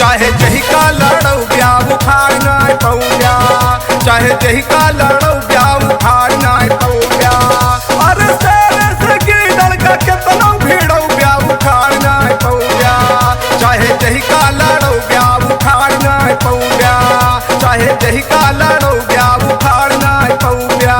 चाहे जही का लड़ौ ब्याह उखाड़ नाय पौया, चाहे जही का लड़ौ ब्याह उखाड़ नाय पौया। अरे शेर से गिरल का केतनो भिड़ौ ब्याह उखाड़ नाय पौया, चाहे जही का लड़ौ ब्याह उखाड़ नाय पौया, चाहे जही का लड़ौ ब्याह उखाड़ नाय पौया।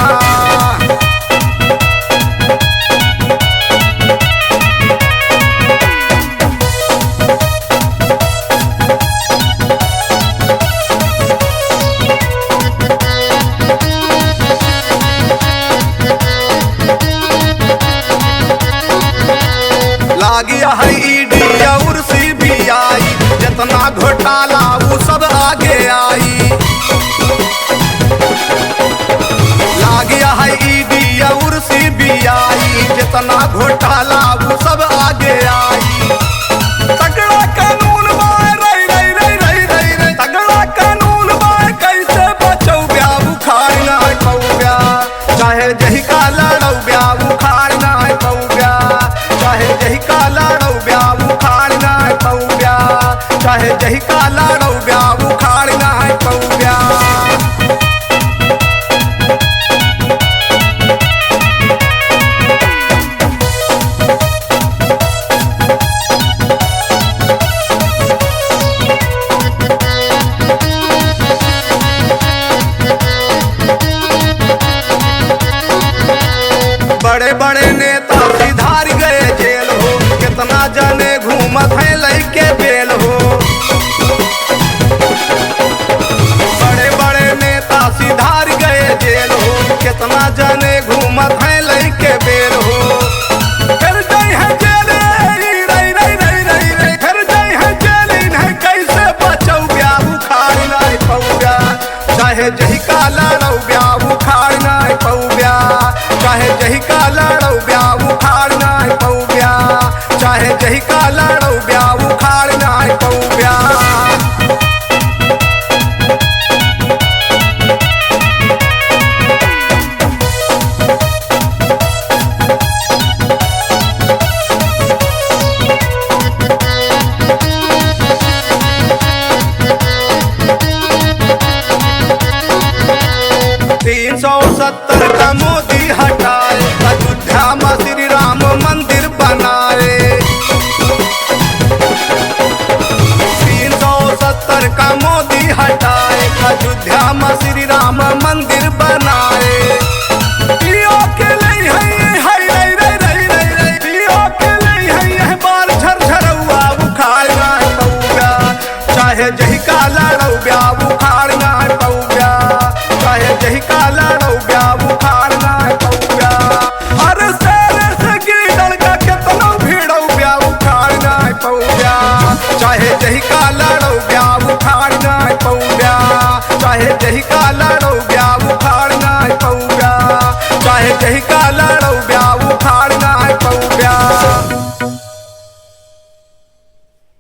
लागिया है ईडी और सीबीआई, जितना घोटाला वो सब आगे आई। लागिया है ईडी और सीबीआई, जितना घोटाला वो सब आगे आई। तगड़ा कानून बाय रई रई रई रई रई रई, तगड़ा कानून बाय कैसे बचौ ब्याह उखाड़ नाय पौया, चाहे जही का लड़ौ ब्याह उखाड़ नाय पौया, चाहे जही का लड़ौ ब्याह उखाड़ नाय पौया, चाहे जही का लड़ौ ब्याह उखाड़ नाय पौया। बड़े बड़े नेता सिधार गए जेल हो, कितना जने घूमत है लइके बेल हो। बड़े बड़े नेता सिधार गए जेल हो, कितना जने घूमत है लइके बेल हो। फिर जाई है जेल रई रई रई रई रई, फिर जाई है जेल इन्हें कैसे बचौ ब्याह उखाड़ नाय पौया, चाहे जही का लड़ौ ब्याह उखाड़ नाय पौया, चाहे जही का लड़ौ ब्याह उखाड़ नाय पौया, चाहे जही का लड़ौ ब्याह उखाड़ नाय पौया। तीन 370 का मोदी हटाए, अयोध्या में श्री राम मंदिर बनाए। 370 का मोदी हटाए, अयोध्या में श्री राम मंदिर बनाए। पियो के लई है रई रई रई रई रई, पियो के लई है बाल झरझरौआ उखाड़ नाय पौया, चाहे जही का लड़ौ ब्याह उखाड़ नाय पौया, चाहे जही का लड़ौ ब्याह उखाड़ नाय पौया। अरे शेर से गिरल का केतनो भिड़ौ ब्याह उखाड़ नाय पौया, चाहे जही का लड़ौ ब्याह उखाड़ नाय पौया, चाहे जही का